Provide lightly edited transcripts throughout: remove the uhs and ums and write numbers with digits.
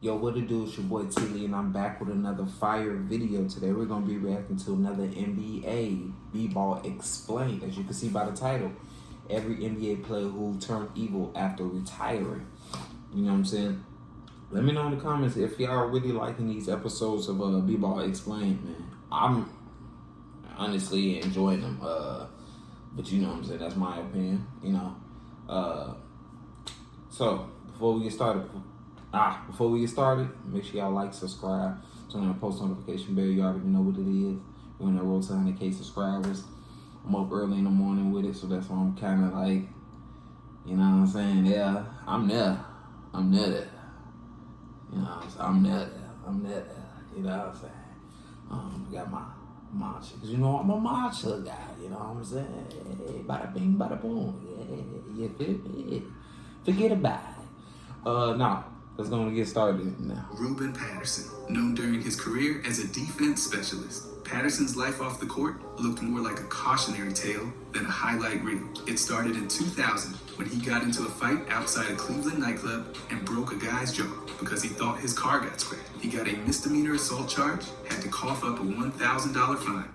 Yo, what it do? It's your boy IamTeeLee, and I'm back with another fire video. Today we're going to be reacting to another NBA B-Ball Explained. As you can see by the title, every NBA player who turned evil after retiring. You know what I'm saying? Let me know in the comments if y'all are really liking these episodes of B-Ball Explained, man. I'm honestly enjoying them. But you know what I'm saying? That's my opinion, you know. So, before we get started, make sure y'all like, subscribe, turn on the post notification bell. You already know what it is. We're on that road to 100K subscribers. I'm up early in the morning with it, so that's why I'm kind of like, you know what I'm saying? Yeah, I'm there. You know, I'm there. You know what I'm saying? I got my matcha, because you know I'm a matcha guy. You know what I'm saying? Hey, bada bing, bada boom. Yeah, you feel me? Forget about it. Now, let's go and get started now. Ruben Patterson, known during his career as a defense specialist. Patterson's life off the court looked more like a cautionary tale than a highlight reel. It started in 2000 when he got into a fight outside a Cleveland nightclub and broke a guy's jaw because he thought his car got scratched. He got a misdemeanor assault charge, had to cough up a $1,000 fine.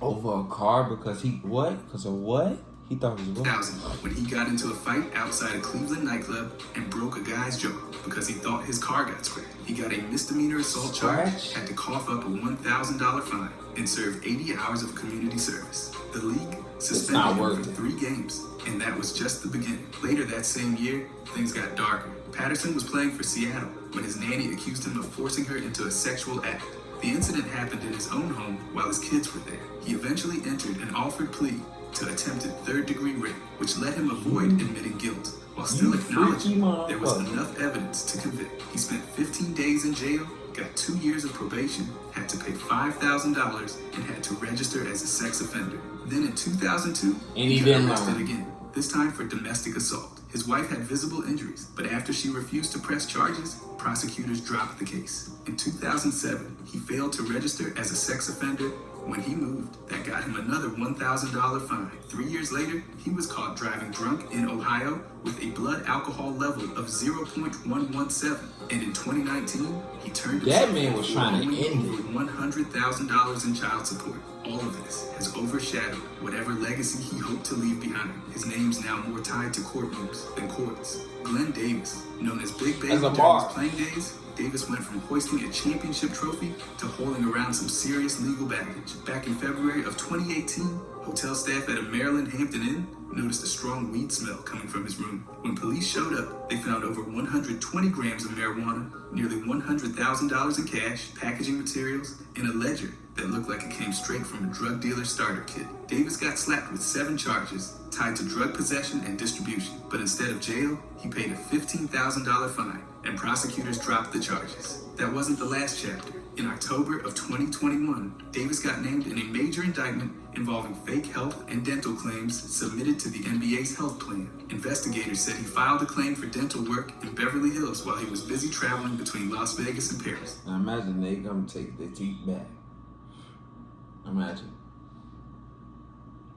Over a car because he what? Because of what? He thought it was what? 2000 when he got into a fight outside a Cleveland nightclub and broke a guy's jaw because he thought his car got scratched. He got a misdemeanor assault charge, had to cough up a $1,000 fine, and served 80 hours of community service. The league suspended him for 3 games, and that was just the beginning. Later that same year, things got darker. Patterson was playing for Seattle when his nanny accused him of forcing her into a sexual act. The incident happened in his own home while his kids were there. He eventually entered an offered plea to attempted third-degree rape, which let him avoid admitting guilt, while still acknowledging there was enough evidence to convict. He spent 15 days in jail, got 2 years of probation, had to pay $5,000, and had to register as a sex offender. Then in 2002, he got arrested again, this time for domestic assault. His wife had visible injuries, but after she refused to press charges, prosecutors dropped the case. In 2007, he failed to register as a sex offender. When he moved, that got him another $1,000 fine. 3 years later, he was caught driving drunk in Ohio with a blood alcohol level of 0.117. And in 2019, he turned that man was trying to end over $100,000 in child support. All of this has overshadowed whatever legacy he hoped to leave behind. His name's now more tied to courtrooms than courts. Glenn Davis, known as Big Baby during his playing days, Davis went from hoisting a championship trophy to holding around some serious legal baggage. Back in February of 2018, hotel staff at a Maryland Hampton Inn noticed a strong weed smell coming from his room. When police showed up, they found over 120 grams of marijuana, nearly $100,000 in cash, packaging materials, and a ledger that looked like it came straight from a drug dealer starter kit. Davis got slapped with 7 charges tied to drug possession and distribution, but instead of jail, he paid a $15,000 fine, and prosecutors dropped the charges. That wasn't the last chapter. In October of 2021, Davis got named in a major indictment involving fake health and dental claims submitted to the NBA's health plan. Investigators said he filed a claim for dental work in Beverly Hills while he was busy traveling between Las Vegas and Paris. Now imagine they come take their teeth back.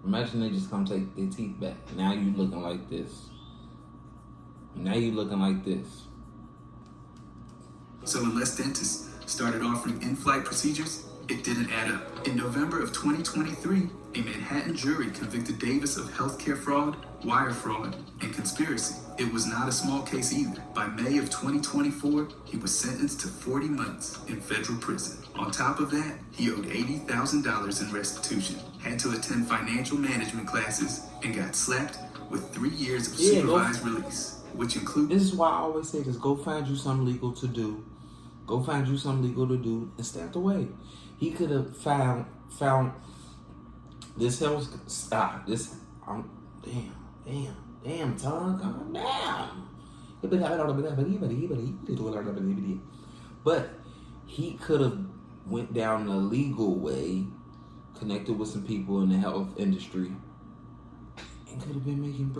Imagine they just come take their teeth back. Now you looking like this. So unless dentists started offering in-flight procedures, it didn't add up. In November of 2023, a Manhattan jury convicted Davis of healthcare fraud, wire fraud, and conspiracy. It was not a small case either. By May of 2024, he was sentenced to 40 months in federal prison. On top of that, he owed $80,000 in restitution, had to attend financial management classes, and got slapped with 3 years of supervised release, which includes... This is why I always say this: go find you something legal to do. And stay out the way. He could have found this health. Damn, tongue, calm down. But he could have went down the legal way, connected with some people in the health industry, and could have been making.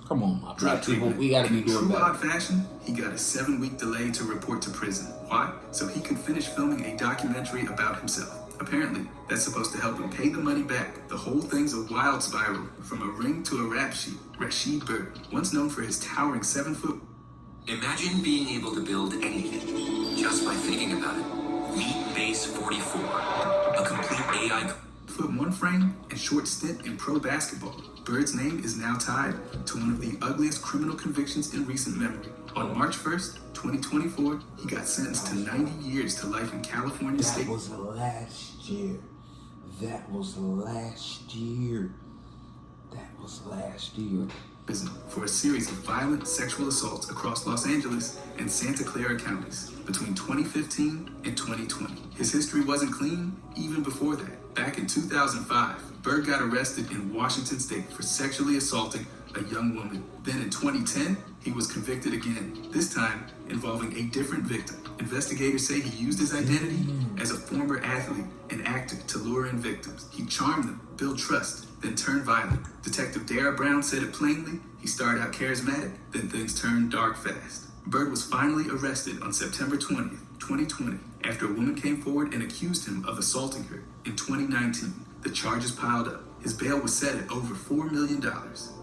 Come on, my black people, we gotta be doing better. In true odd fashion, he got a 7-week delay to report to prison. Why? So he could finish filming a documentary about himself. Apparently, that's supposed to help him pay the money back. The whole thing's a wild spiral, from a ring to a rap sheet. Rashid Bird, once known for his towering 7-foot Imagine being able to build anything just by thinking about it. Meet Base 44, a complete AI. Foot one frame and short stint in pro basketball, Bird's name is now tied to one of the ugliest criminal convictions in recent memory. On March 1st, 2024, he got sentenced to 90 years to life in California State. That was last year. That was last year. That was last year. Prison for a series of violent sexual assaults across Los Angeles and Santa Clara counties between 2015 and 2020. His history wasn't clean even before that. Back in 2005, Bird got arrested in Washington State for sexually assaulting a young woman. Then in 2010, he was convicted again, this time involving a different victim. Investigators say he used his identity as a former athlete and actor to lure in victims. He charmed them, built trust, then turned violent. Detective Dara Brown said it plainly. He started out charismatic, then things turned dark fast. Bird was finally arrested on September 20th, 2020, after a woman came forward and accused him of assaulting her. In 2019, the charges piled up. His bail was set at over $4 million,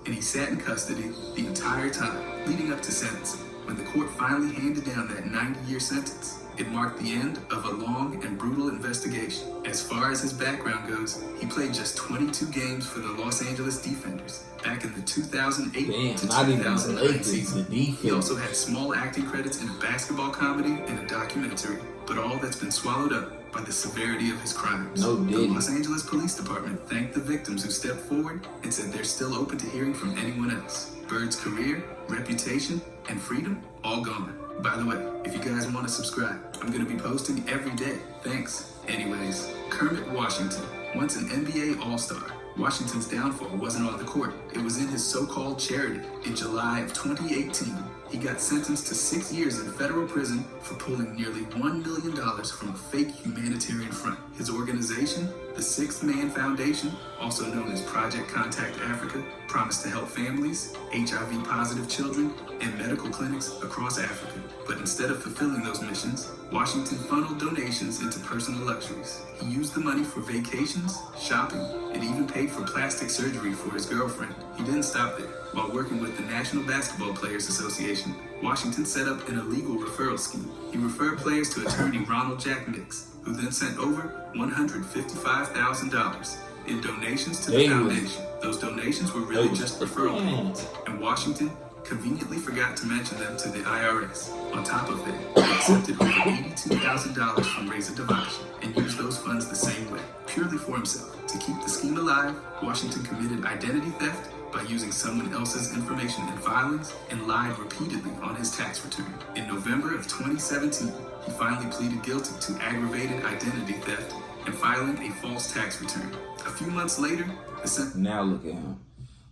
and he sat in custody the entire time, leading up to sentencing. When the court finally handed down that 90-year sentence, it marked the end of a long and brutal investigation. As far as his background goes, he played just 22 games for the Los Angeles Defenders back in the 2008 to 2009 season. He also had small acting credits in a basketball comedy and a documentary, but all that's been swallowed up by the severity of his crimes. The Los Angeles Police Department thanked the victims who stepped forward and said they're still open to hearing from anyone else. Bird's career, reputation, and freedom, all gone. By the way, if you guys want to subscribe, I'm going to be posting every day. Thanks. Anyways, Kermit Washington, once an NBA All-Star. Washington's downfall wasn't on the court. It was in his so-called charity. In July of 2018, he got sentenced to 6 years in federal prison for pulling nearly $1 million from a fake humanitarian front. His organization, the Sixth Man Foundation, also known as Project Contact Africa, promised to help families, HIV-positive children, and medical clinics across Africa. But instead of fulfilling those missions, Washington funneled donations into personal luxuries. He used the money for vacations, shopping, and even paid for plastic surgery for his girlfriend. He didn't stop there. While working with the National Basketball Players Association, Washington set up an illegal referral scheme. He referred players to attorney Ronald Jack Mix, who then sent over $155,000 in donations to the foundation. Those donations were really just referral payments, and Washington conveniently forgot to mention them to the IRS. On top of that, he accepted over $82,000 from Reza Davachi and used those funds the same way, purely for himself. To keep the scheme alive, Washington committed identity theft by using someone else's information in filings and lied repeatedly on his tax return. In November of 2017, he finally pleaded guilty to aggravated identity theft and filing a false tax return. A few months later, the sentence now look at him,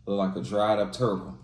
look like a dried up turtle.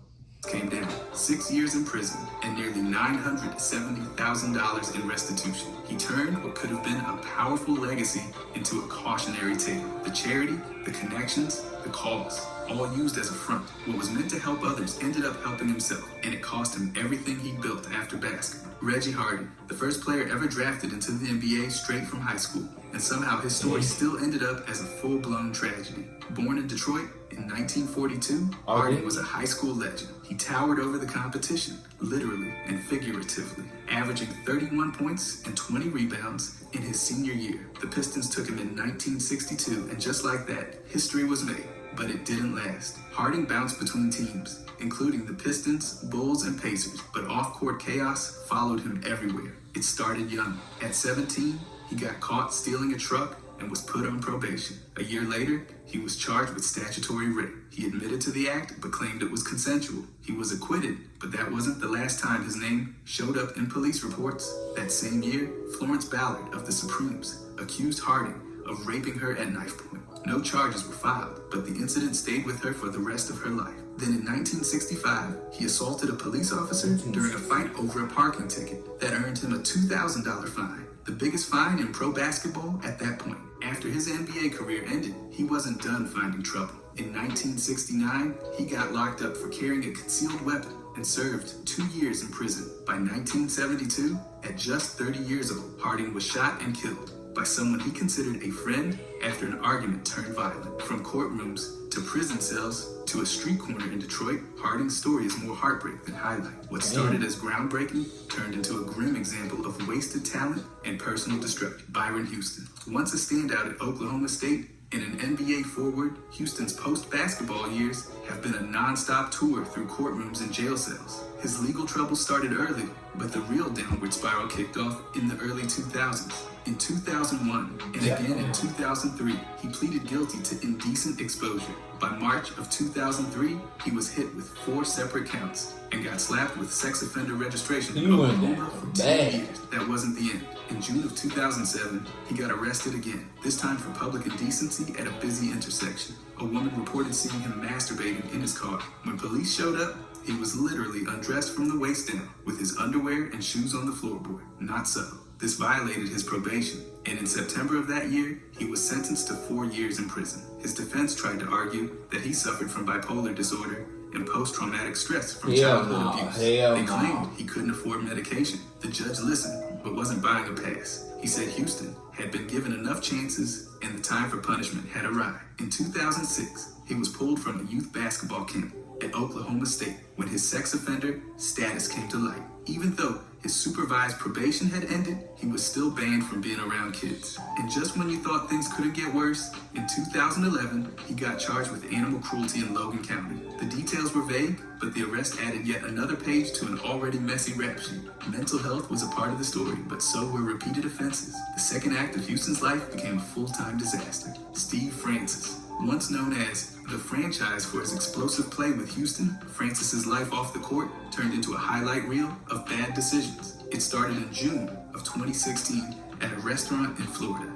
Came down 6 years in prison and nearly $970,000 in restitution. He turned what could have been a powerful legacy into a cautionary tale. The charity, the connections, the cause, all used as a front. What was meant to help others ended up helping himself, and it cost him everything he built after basketball. Reggie Harden, the first player ever drafted into the NBA straight from high school, and somehow his story still ended up as a full-blown tragedy. Born in Detroit in 1942, Harden was a high school legend. He towered over the competition, literally and figuratively, averaging 31 points and 20 rebounds in his senior year. The Pistons took him in 1962, and just like that, history was made. But it didn't last. Harden bounced between teams, including the Pistons, Bulls, and Pacers, but off-court chaos followed him everywhere. It started young. At 17, he got caught stealing a truck and was put on probation. A year later, he was charged with statutory rape. He admitted to the act, but claimed it was consensual. He was acquitted, but that wasn't the last time his name showed up in police reports. That same year, Florence Ballard of the Supremes accused Harden of raping her at knife point. No charges were filed, but the incident stayed with her for the rest of her life. Then in 1965, he assaulted a police officer during a fight over a parking ticket that earned him a $2,000 fine, the biggest fine in pro basketball at that point. After his NBA career ended, he wasn't done finding trouble. In 1969, he got locked up for carrying a concealed weapon and served 2 years in prison. By 1972, at just 30 years old, Harding was shot and killed by someone he considered a friend after an argument turned violent. From courtrooms to prison cells to a street corner in Detroit, Harding's story is more heartbreak than highlight. What started as groundbreaking turned into a grim example of wasted talent and personal destruction. Byron Houston, once a standout at Oklahoma State and an NBA forward, Houston's post-basketball years have been a non-stop tour through courtrooms and jail cells. His legal troubles started early, but the real downward spiral kicked off in the early 2000s. In 2001 and again in 2003, he pleaded guilty to indecent exposure. By March of 2003, he was hit with 4 separate counts and got slapped with sex offender registration in Oklahoma for 10 years. That wasn't the end. In June of 2007, he got arrested again, this time for public indecency at a busy intersection. A woman reported seeing him masturbating in his car. When police showed up, he was literally undressed from the waist down, with his underwear and shoes on the floorboard. Not subtle. This violated his probation, and in September of that year, he was sentenced to 4 years in prison. His defense tried to argue that he suffered from bipolar disorder and post-traumatic stress from childhood abuse. They claimed he couldn't afford medication. The judge listened, but wasn't buying a pass. He said Houston had been given enough chances and the time for punishment had arrived. In 2006, he was pulled from a youth basketball camp at Oklahoma State when his sex offender status came to light. Even though his supervised probation had ended, he was still banned from being around kids. And just when you thought things couldn't get worse, in 2011, he got charged with animal cruelty in Logan County. The details were vague, but the arrest added yet another page to an already messy rap sheet. Mental health was a part of the story, but so were repeated offenses. The second act of Houston's life became a full-time disaster. Steve Francis, once known as the franchise for his explosive play with Houston, Francis's life off the court turned into a highlight reel of bad decisions. It started in June of 2016 at a restaurant in Florida.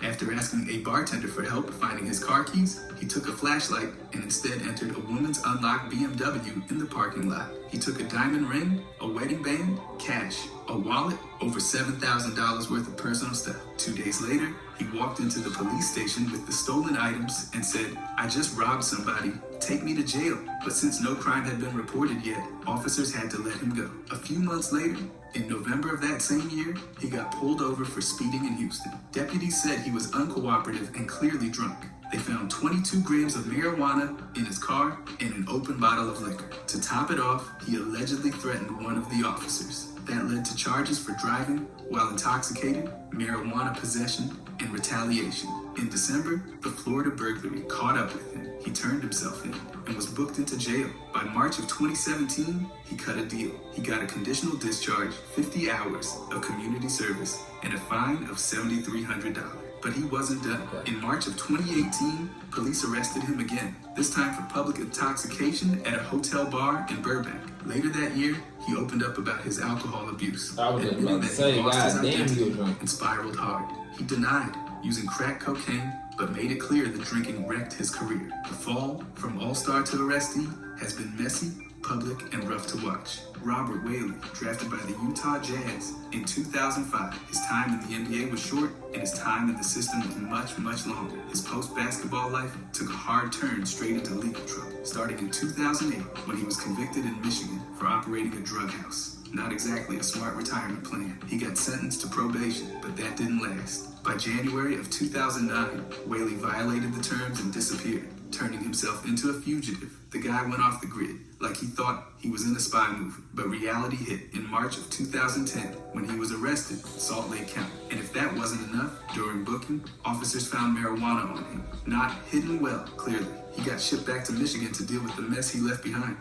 After asking a bartender for help finding his car keys, he took a flashlight and instead entered a woman's unlocked BMW in the parking lot. He took a diamond ring, a wedding band, cash, a wallet, over $7,000 worth of personal stuff. 2 days later, he walked into the police station with the stolen items and said, "I just robbed somebody, take me to jail." But since no crime had been reported yet, officers had to let him go. A few months later, in November of that same year, he got pulled over for speeding in Houston. Deputies said he was uncooperative and clearly drunk. They found 22 grams of marijuana in his car and an open bottle of liquor. To top it off, he allegedly threatened one of the officers. That led to charges for driving while intoxicated, marijuana possession, and retaliation. In December, the Florida burglary caught up with him. He turned himself in and was booked into jail. By March of 2017, he cut a deal. He got a conditional discharge, 50 hours of community service, and a fine of $7,300. But he wasn't done. In March of 2018, police arrested him again, this time for public intoxication at a hotel bar in Burbank. Later that year, he opened up about his alcohol abuse, admitting that he lost his identity and spiraled hard. He denied using crack cocaine, but made it clear that drinking wrecked his career. The fall from all-star to arrestee has been messy, public, and rough to watch. Robert Whaley, drafted by the Utah Jazz in 2005. His time in the NBA was short, and his time in the system was much, much longer. His post-basketball life took a hard turn straight into legal trouble, starting in 2008 when he was convicted in Michigan for operating a drug house. Not exactly a smart retirement plan. He got sentenced to probation, but that didn't last. By January of 2009, Whaley violated the terms and disappeared, turning himself into a fugitive. The guy went off the grid, like he thought he was in a spy movie. But reality hit in March of 2010 when he was arrested in Salt Lake County. And if that wasn't enough, during booking, officers found marijuana on him. Not hidden well, clearly. He got shipped back to Michigan to deal with the mess he left behind.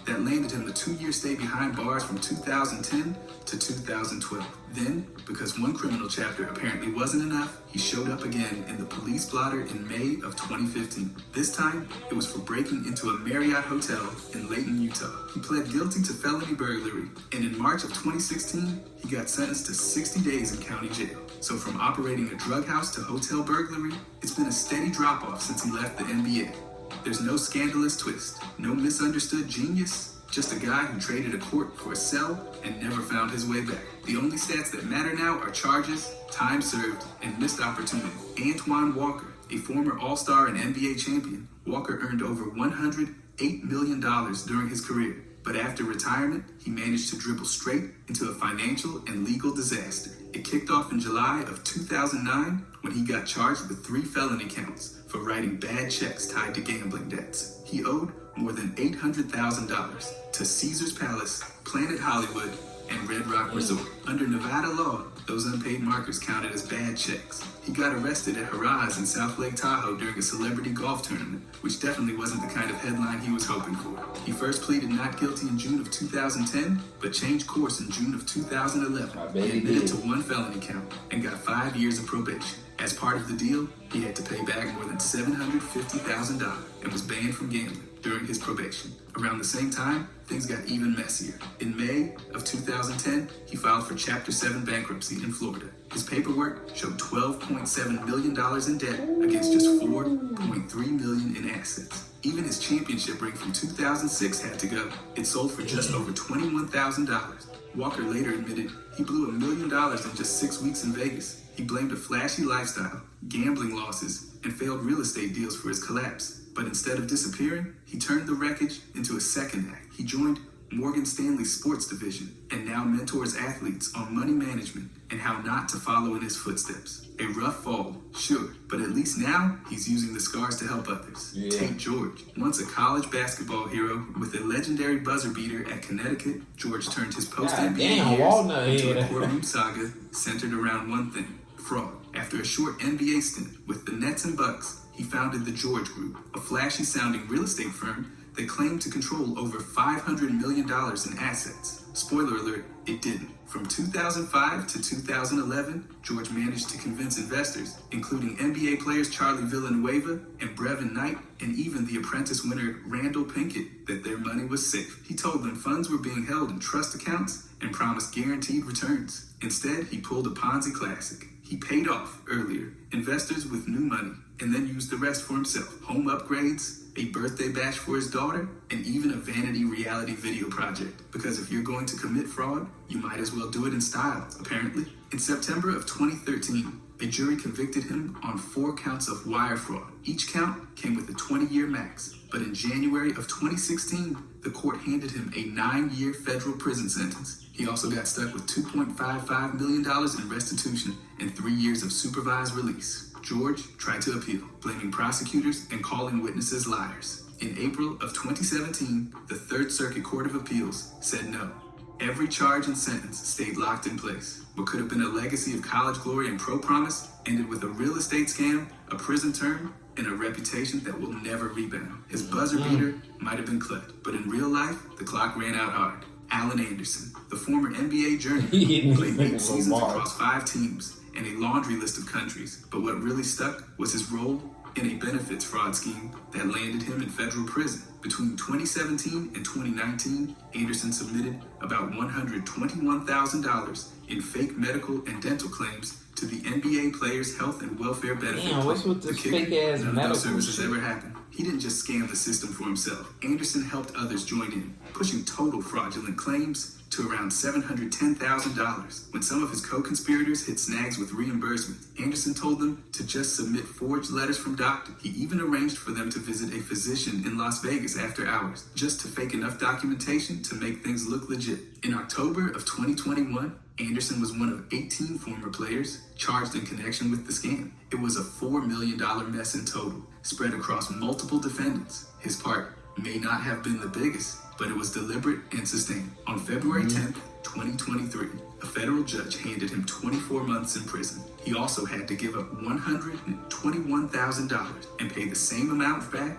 That landed him a 2-year stay behind bars from 2010 to 2012. Then, because one criminal chapter apparently wasn't enough, he showed up again in the police blotter in May of 2015. This time, it was for breaking into a Marriott hotel in Layton, Utah. He pled guilty to felony burglary, and in March of 2016, he got sentenced to 60 days in county jail. So from operating a drug house to hotel burglary, it's been a steady drop-off since he left the NBA. There's no scandalous twist, no misunderstood genius, just a guy who traded a court for a cell and never found his way back. The only stats that matter now are charges, time served, and missed opportunity. Antoine Walker, a former All-Star and NBA champion, Walker earned over $108 million during his career. But after retirement, he managed to dribble straight into a financial and legal disaster. It kicked off in July of 2009 when he got charged with 3 felony counts for writing bad checks tied to gambling debts. He owed more than $800,000 to Caesar's Palace, Planet Hollywood, and Red Rock Resort. Under Nevada law, those unpaid markers counted as bad checks. He got arrested at Harrah's in South Lake Tahoe during a celebrity golf tournament, which definitely wasn't the kind of headline he was hoping for. He first pleaded not guilty in June of 2010, but changed course in June of 2011. He admitted to 1 felony count and got 5 years of probation. As part of the deal, he had to pay back more than $750,000 and was banned from gambling during his probation. Around the same time, things got even messier. In May of 2010, he filed for Chapter 7 bankruptcy in Florida. His paperwork showed $12.7 million in debt against just $4.3 million in assets. Even his championship ring from 2006 had to go. It sold for just over $21,000. Walker later admitted he blew $1 million in just 6 weeks in Vegas. He blamed a flashy lifestyle, gambling losses, and failed real estate deals for his collapse. But instead of disappearing, he turned the wreckage into a second act. He joined Morgan Stanley's sports division and now mentors athletes on money management and how not to follow in his footsteps. A rough fall, sure, but at least now he's using the scars to help others. Yeah. Take George. Once a college basketball hero with a legendary buzzer beater at Connecticut, George turned his post-NBA years into a courtroom saga centered around one thing: fraud. After a short NBA stint with the Nets and Bucks, he founded the George Group, a flashy-sounding real estate firm that claimed to control over $500 million in assets. Spoiler alert, it didn't. From 2005 to 2011, George managed to convince investors, including NBA players Charlie Villanueva and Brevin Knight, and even The Apprentice winner Randall Pinkett, that their money was safe. He told them funds were being held in trust accounts and promised guaranteed returns. Instead, he pulled a Ponzi classic. He paid off, earlier, investors with new money, and then used the rest for himself. Home upgrades, a birthday bash for his daughter, and even a vanity reality video project. Because if you're going to commit fraud, you might as well do it in style, apparently. In September of 2013, a jury convicted him on 4 counts of wire fraud. Each count came with a 20-year max. But in January of 2016, the court handed him a 9-year federal prison sentence. He also got stuck with $2.55 million in restitution and 3 years of supervised release. George tried to appeal, blaming prosecutors and calling witnesses liars. In April of 2017, the Third Circuit Court of Appeals said no. Every charge and sentence stayed locked in place. What could have been a legacy of college glory and pro promise ended with a real estate scam, a prison term, and a reputation that will never rebound. His buzzer beater might have been clipped, but in real life, the clock ran out hard. Allen Anderson, the former NBA journeyman, played 8 seasons across 5 teams and a laundry list of countries. But what really stuck was his role in a benefits fraud scheme that landed him in federal prison. Between 2017 and 2019, Anderson submitted about $121,000 in fake medical and dental claims to the NBA players' health and welfare benefit. Damn, what's with this fake-ass medical those services ever happened. He didn't just scam the system for himself. Anderson helped others join in, pushing total fraudulent claims to around $710,000. When some of his co-conspirators hit snags with reimbursement, Anderson told them to just submit forged letters from doctors. He even arranged for them to visit a physician in Las Vegas after hours, just to fake enough documentation to make things look legit. In October of 2021, Anderson was one of 18 former players charged in connection with the scam. It was a $4 million mess in total, spread across multiple defendants. His part may not have been the biggest, but it was deliberate and sustained. On February 10th, 2023, a federal judge handed him 24 months in prison. He also had to give up $121,000 and pay the same amount back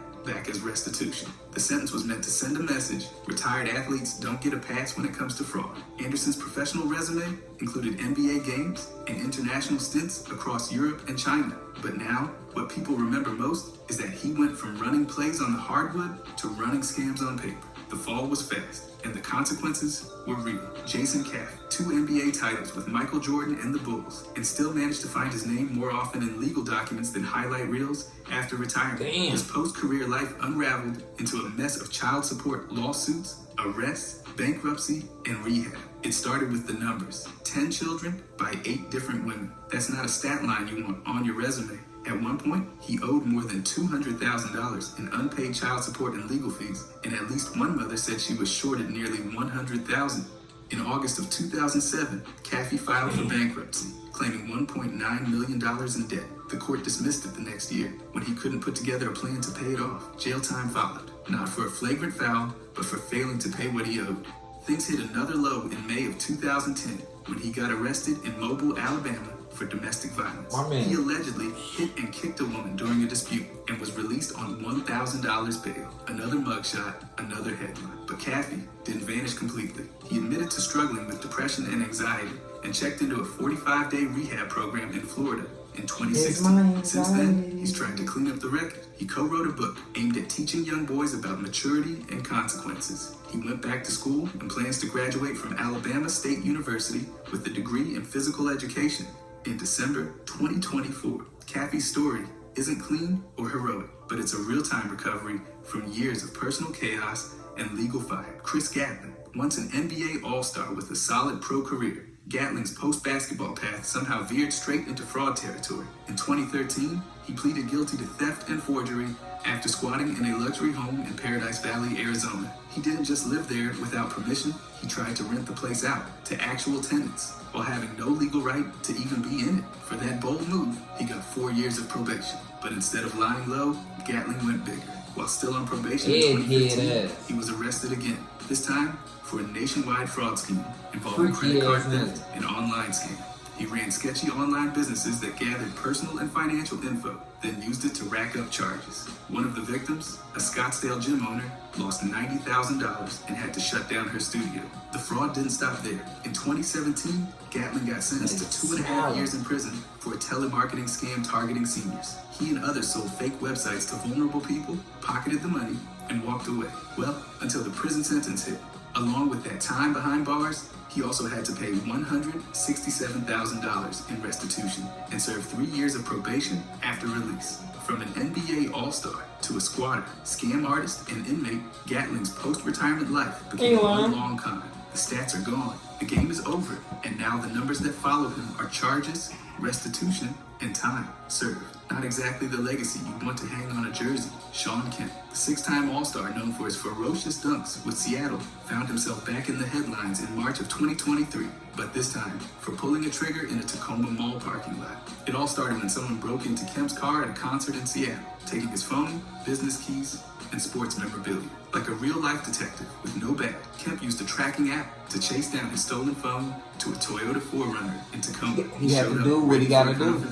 as restitution. The sentence was meant to send a message: retired athletes don't get a pass when it comes to fraud. Anderson's professional resume included NBA games and international stints across Europe and China. But now, what people remember most is that he went from running plays on the hardwood to running scams on paper. The fall was fast, and the consequences were real. Jason Caff, 2 NBA titles with Michael Jordan and the Bulls, and still managed to find his name more often in legal documents than highlight reels after retirement. Damn. His post-career life unraveled into a mess of child support lawsuits, arrests, bankruptcy, and rehab. It started with the numbers. 10 children by 8 different women. That's not a stat line you want on your resume. At one point, he owed more than $200,000 in unpaid child support and legal fees, and at least one mother said she was shorted nearly $100,000. In August of 2007, Caffey filed for bankruptcy, claiming $1.9 million in debt. The court dismissed it the next year when he couldn't put together a plan to pay it off. Jail time followed, not for a flagrant foul, but for failing to pay what he owed. Things hit another low in May of 2010 when he got arrested in Mobile, Alabama for domestic violence. He allegedly hit and kicked a woman during a dispute and was released on $1,000 bail. Another mugshot, another headline. But Caffey didn't vanish completely. He admitted to struggling with depression and anxiety and checked into a 45-day rehab program in Florida in 2016. Since then, he's trying to clean up the record. He co-wrote a book aimed at teaching young boys about maturity and consequences. He went back to school and plans to graduate from Alabama State University with a degree in physical education in December 2024. Caffey's story isn't clean or heroic, but it's a real-time recovery from years of personal chaos and legal fire. Chris Gatling, once an NBA All-Star with a solid pro career, Gatling's post-basketball path somehow veered straight into fraud territory. In 2013, he pleaded guilty to theft and forgery after squatting in a luxury home in Paradise Valley, Arizona. He didn't just live there without permission, he tried to rent the place out to actual tenants while having no legal right to even be in it. For that bold move, he got 4 years of probation. But instead of lying low, Gatling went bigger. While still on probation in 2015, he was arrested again, this time for a nationwide fraud scheme involving credit card theft and online scam. He ran sketchy online businesses that gathered personal and financial info, then used it to rack up charges. One of the victims, a Scottsdale gym owner, lost $90,000 and had to shut down her studio. The fraud didn't stop there. In 2017, Gatling got sentenced to 2.5 years in prison for a telemarketing scam targeting seniors. He and others sold fake websites to vulnerable people, pocketed the money, and walked away. Well, until the prison sentence hit. Along with that time behind bars, he also had to pay $167,000 in restitution and serve 3 years of probation after release. From an NBA All-Star to a squatter, scam artist, and inmate, Gatling's post-retirement life became one long con. The stats are gone, the game is over, and now the numbers that follow him are charges, restitution, and time served. Not exactly the legacy you want to hang on a jersey. Shawn Kemp, the 6-time All-Star known for his ferocious dunks with Seattle, found himself back in the headlines in March of 2023, but this time for pulling a trigger in a Tacoma Mall parking lot. It all started when someone broke into Kemp's car at a concert in Seattle, taking his phone, business keys, and sports memorabilia. Like a real-life detective with no badge, Kemp used a tracking app to chase down his stolen phone to a Toyota 4Runner in Tacoma. He had to do what he got to do.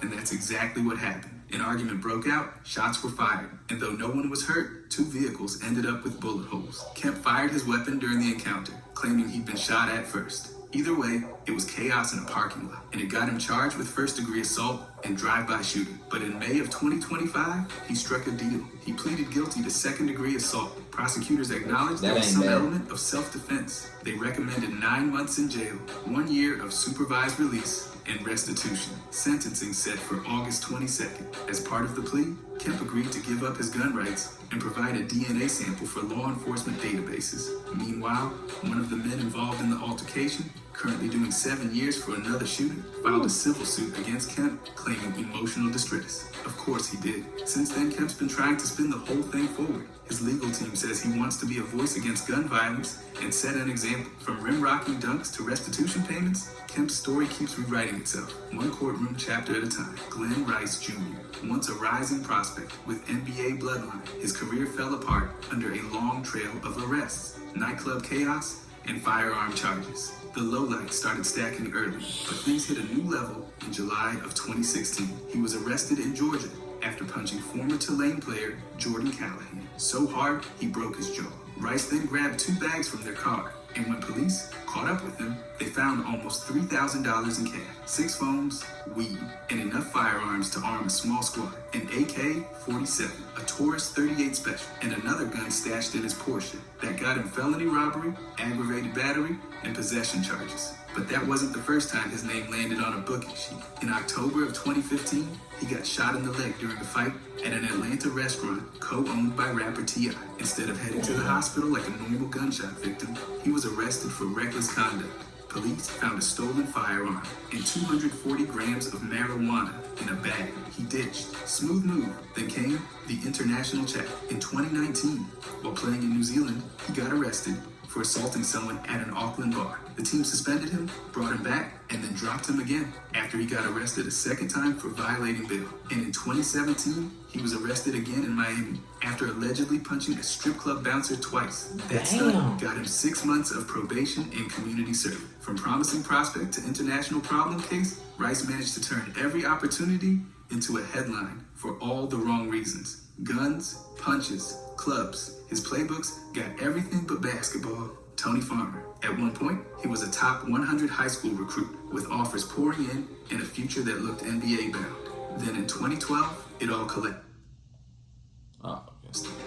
And that's exactly what happened. An argument broke out, shots were fired, and though no one was hurt, 2 vehicles ended up with bullet holes. Kemp fired his weapon during the encounter, claiming he'd been shot at first. Either way, it was chaos in a parking lot, and it got him charged with first-degree assault and drive-by shooting. But in May of 2025, he struck a deal. He pleaded guilty to second-degree assault. Prosecutors acknowledged there was some element of self-defense. They recommended 9 months in jail, 1 year of supervised release, and restitution. Sentencing set for August 22nd. As part of the plea, Kemp agreed to give up his gun rights and provide a DNA sample for law enforcement databases. Meanwhile, one of the men involved in the altercation, currently doing 7 years for another shooting, filed a civil suit against Kemp, claiming emotional distress. Of course he did. Since then, Kemp's been trying to spin the whole thing forward. His legal team says he wants to be a voice against gun violence and set an example. From rim-rocking dunks to restitution payments, Kemp's story keeps rewriting itself, one courtroom chapter at a time. Glenn Rice Jr., once a rising prospect with NBA bloodline, his career fell apart under a long trail of arrests, nightclub chaos, and firearm charges. The lowlights started stacking early, but things hit a new level in July of 2016. He was arrested in Georgia after punching former Tulane player Jordan Callahan so hard he broke his jaw. Rice then grabbed 2 bags from their car, and when police caught up with him, they found almost $3,000 in cash, 6 phones, weed, and enough firearms to arm a small squad. An AK-47, a Taurus 38 Special, and another gun stashed in his Porsche that got him felony robbery, aggravated battery, and possession charges. But that wasn't the first time his name landed on a booking sheet. In October of 2015, he got shot in the leg during a fight at an Atlanta restaurant co-owned by rapper T.I. Instead of heading to the hospital like a normal gunshot victim, he was arrested for reckless conduct. Police found a stolen firearm and 240 grams of marijuana in a bag he ditched. Smooth move. Then came the international check. In 2019, while playing in New Zealand, he got arrested for assaulting someone at an Auckland bar. The team suspended him, brought him back, and then dropped him again after he got arrested a second time for violating bail. And in 2017, he was arrested again in Miami after allegedly punching a strip club bouncer twice. That stunt got him 6 months of probation and community service. From promising prospect to international problem case, Rice managed to turn every opportunity into a headline for all the wrong reasons. Guns, punches, clubs. His playbooks got everything but basketball. Tony Farmer. At one point, he was a top 100 high school recruit with offers pouring in and a future that looked NBA bound. Then in 2012, it all collapsed.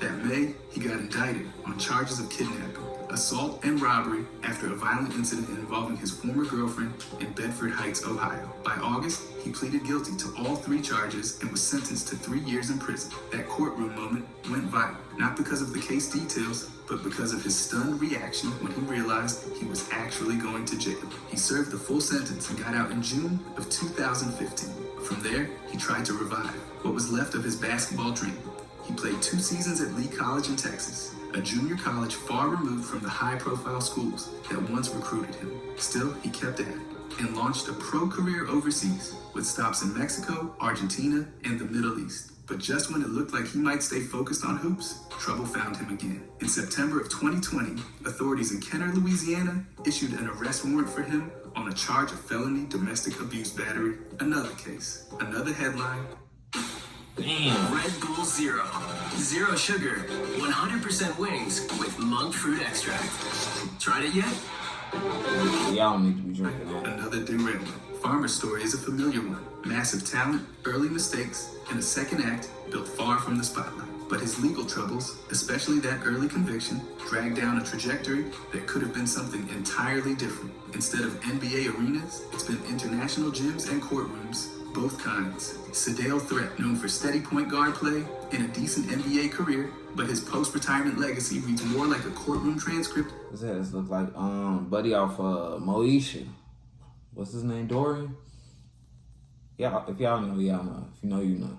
That May, he got indicted on charges of kidnapping, assault, and robbery after a violent incident involving his former girlfriend in Bedford Heights, Ohio. By August, he pleaded guilty to all 3 charges and was sentenced to 3 years in prison. That courtroom moment went viral, not because of the case details, but because of his stunned reaction when he realized he was actually going to jail. He served the full sentence and got out in June of 2015. From there, he tried to revive what was left of his basketball dream. He played 2 seasons at Lee College in Texas, a junior college far removed from the high-profile schools that once recruited him. Still, he kept at it and launched a pro career overseas with stops in Mexico, Argentina, and the Middle East. But just when it looked like he might stay focused on hoops, trouble found him again. In September of 2020, authorities in Kenner, Louisiana, issued an arrest warrant for him on a charge of felony domestic abuse battery. Another case, another headline. Damn. Red Bull Zero. Zero sugar, 100% wings with monk fruit extract. Tried it yet? Y'all need to be drinking that. Another derailment. Farmer's story is a familiar one. Massive talent, early mistakes, and a second act built far from the spotlight. But his legal troubles, especially that early conviction, dragged down a trajectory that could have been something entirely different. Instead of NBA arenas, it's been international gyms and courtrooms, both kinds. Sedale Threat, known for steady point guard play and a decent NBA career, but his post-retirement legacy reads more like a courtroom transcript. This look like buddy off Moesha. What's his name? Dorian? Yeah, if y'all know, y'all know. If you know, you know.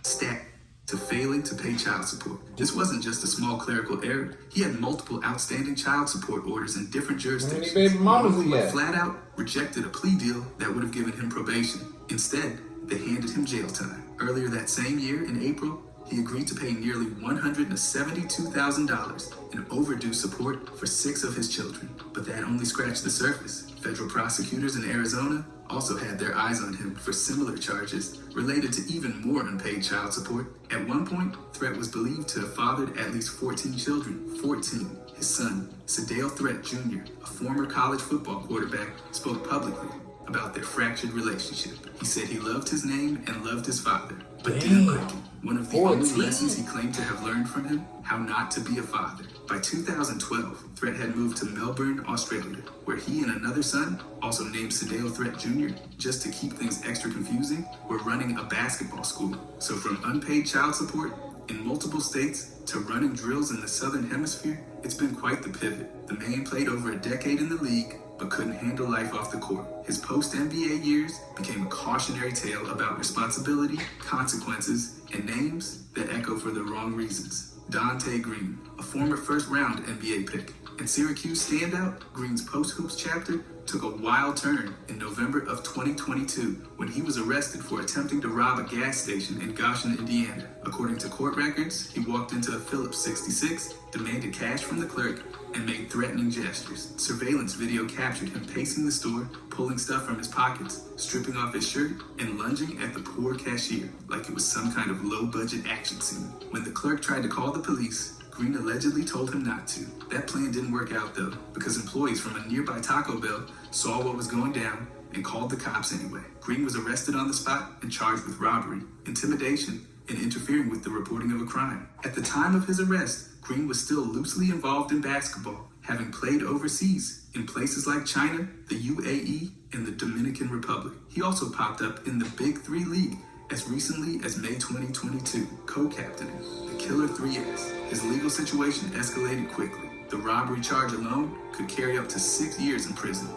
Stat to failing to pay child support. This wasn't just a small clerical error. He had multiple outstanding child support orders in different jurisdictions. How many baby mamas he He had? flat out rejected a plea deal that would have given him probation. Instead, they handed him jail time. Earlier that same year, in April, he agreed to pay nearly $172,000 in overdue support for 6 of his children. But that only scratched the surface. Federal prosecutors in Arizona also had their eyes on him for similar charges related to even more unpaid child support. At one point, Threat was believed to have fathered at least 14 children. 14. His son, Sedale Threat Jr., a former college football quarterback, spoke publicly about their fractured relationship. He said he loved his name and loved his father, but didn't like it. One of the only lessons he claimed to have learned from him, how not to be a father. By 2012, Threat had moved to Melbourne, Australia, where he and another son, also named Sedale Threat Jr., just to keep things extra confusing, were running a basketball school. So from unpaid child support in multiple states to running drills in the Southern Hemisphere, it's been quite the pivot. The man played over a decade in the league, but couldn't handle life off the court. His post-NBA years became a cautionary tale about responsibility, consequences, and names that echo for the wrong reasons. Dante Green, a former first-round NBA pick, and Syracuse standout, Green's post-hoops chapter took a wild turn in November of 2022 when he was arrested for attempting to rob a gas station in Goshen, Indiana. According to court records, he walked into a Phillips 66, demanded cash from the clerk, and made threatening gestures. Surveillance video captured him pacing the store, pulling stuff from his pockets, stripping off his shirt, and lunging at the poor cashier like it was some kind of low-budget action scene. When the clerk tried to call the police, Green allegedly told him not to. That plan didn't work out though, because employees from a nearby Taco Bell saw what was going down and called the cops anyway. Green was arrested on the spot and charged with robbery, intimidation, and interfering with the reporting of a crime. At the time of his arrest, Green was still loosely involved in basketball, having played overseas in places like China, the UAE, and the Dominican Republic. He also popped up in the Big Three League as recently as May 2022, co-captaining the Killer 3S. His legal situation escalated quickly. The robbery charge alone could carry up to 6 years in prison.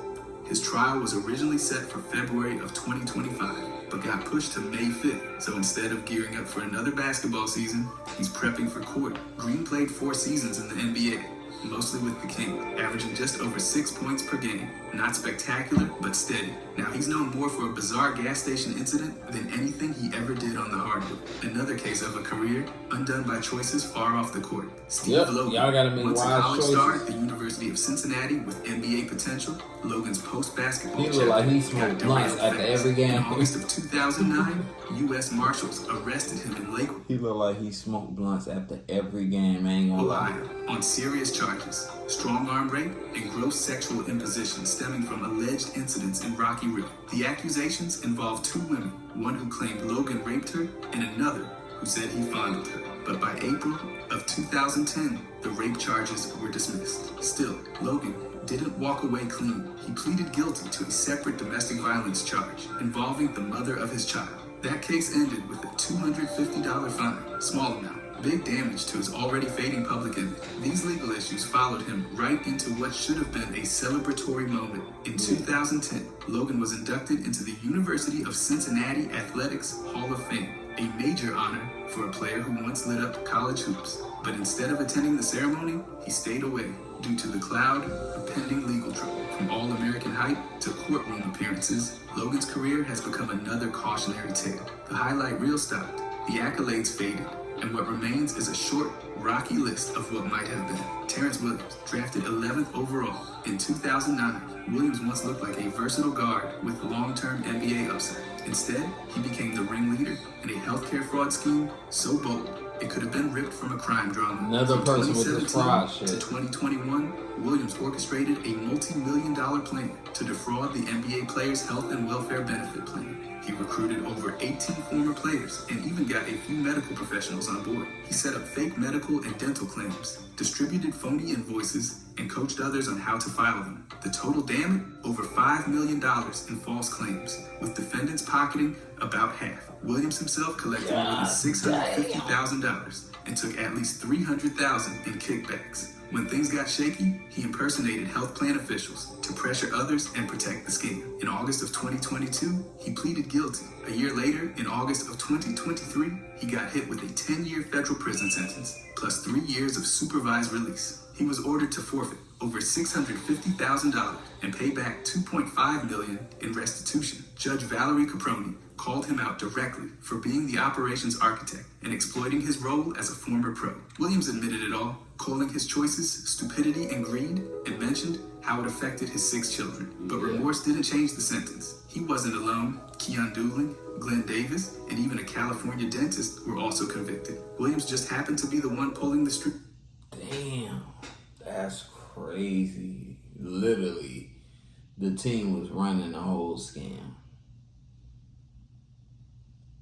His trial was originally set for February of 2025, but got pushed to May 5th. So instead of gearing up for another basketball season, he's prepping for court. Green played 4 seasons in the NBA, mostly with the King, averaging just over 6 points per game. Not spectacular, but steady. Now he's known more for a bizarre gas station incident than anything he ever did on the hardwood. Another case of a career undone by choices far off the court. Steve Logan, y'all gotta make once a wild college choices. star at the University of Cincinnati with NBA potential, Logan's post-basketball He look like he smoked got blunts derailed after fast. every game. In August of 2009, U.S. Marshals arrested him in Lakewood, He look like he smoked blunts after every game. I ain't gonna lie. Ohio, on serious charges, strong-arm rape and gross sexual imposition stemming from alleged incidents in Rocky River. The accusations involved 2 women, one who claimed Logan raped her and another who said he fondled her. But by April of 2010, the rape charges were dismissed. Still, Logan didn't walk away clean. He pleaded guilty to a separate domestic violence charge involving the mother of his child. That case ended with a $250 fine, small amount. Big damage to his already fading public image. These legal issues followed him right into what should have been a celebratory moment. In 2010, Logan was inducted into the University of Cincinnati Athletics Hall of Fame, a major honor for a player who once lit up college hoops. But instead of attending the ceremony, he stayed away due to the cloud of pending legal trouble. From All-American hype to courtroom appearances, Logan's career has become another cautionary tale. The highlight reel stopped, the accolades faded, and what remains is a short, rocky list of what might have been. Terrence Williams, drafted 11th overall in 2009, Williams once looked like a versatile guard with long-term NBA upside. Instead, he became the ringleader in a healthcare fraud scheme so bold it could have been ripped from a crime drama. Another From person with this 2017 fraud to shit. 2021, Williams orchestrated a multi-million-dollar plan to defraud the NBA players' health and welfare benefit plan. He recruited over 18 former players and even got a few medical professionals on board. He set up fake medical and dental claims, distributed phony invoices, and coached others on how to file them. The total damage? Over $5 million in false claims, with defendants pocketing about half. Williams himself collected more than $650,000 and took at least $300,000 in kickbacks. When things got shaky, he impersonated health plan officials to pressure others and protect the scam. In August of 2022, he pleaded guilty. A year later, in August of 2023, he got hit with a 10-year federal prison sentence, plus 3 years of supervised release. He was ordered to forfeit over $650,000 and pay back $2.5 million in restitution. Judge Valerie Caproni called him out directly for being the operations architect and exploiting his role as a former pro. Williams admitted it all, calling his choices stupidity and greed, and mentioned how it affected his 6 children. But remorse didn't change the sentence. He wasn't alone. Keon Dooling, Glenn Davis, and even a California dentist were also convicted. Williams just happened to be the one pulling the string. Damn, that's crazy. Literally, the team was running the whole scam.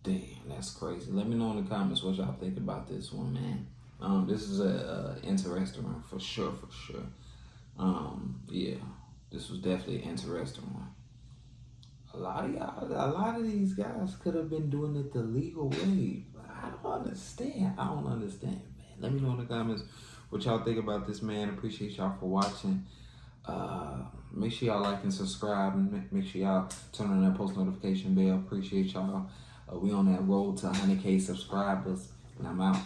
Damn, that's crazy. Let me know in the comments what y'all think about this one, man. This is a interesting one for sure. Yeah, this was definitely an interesting one. A lot of these guys could have been doing it the legal way, but I don't understand, man. Let me know in the comments what y'all think about this, man. Appreciate y'all for watching. Make sure y'all like and subscribe, and make sure y'all turn on that post notification bell. Appreciate y'all. We on that road to 100K subscribers, and I'm out.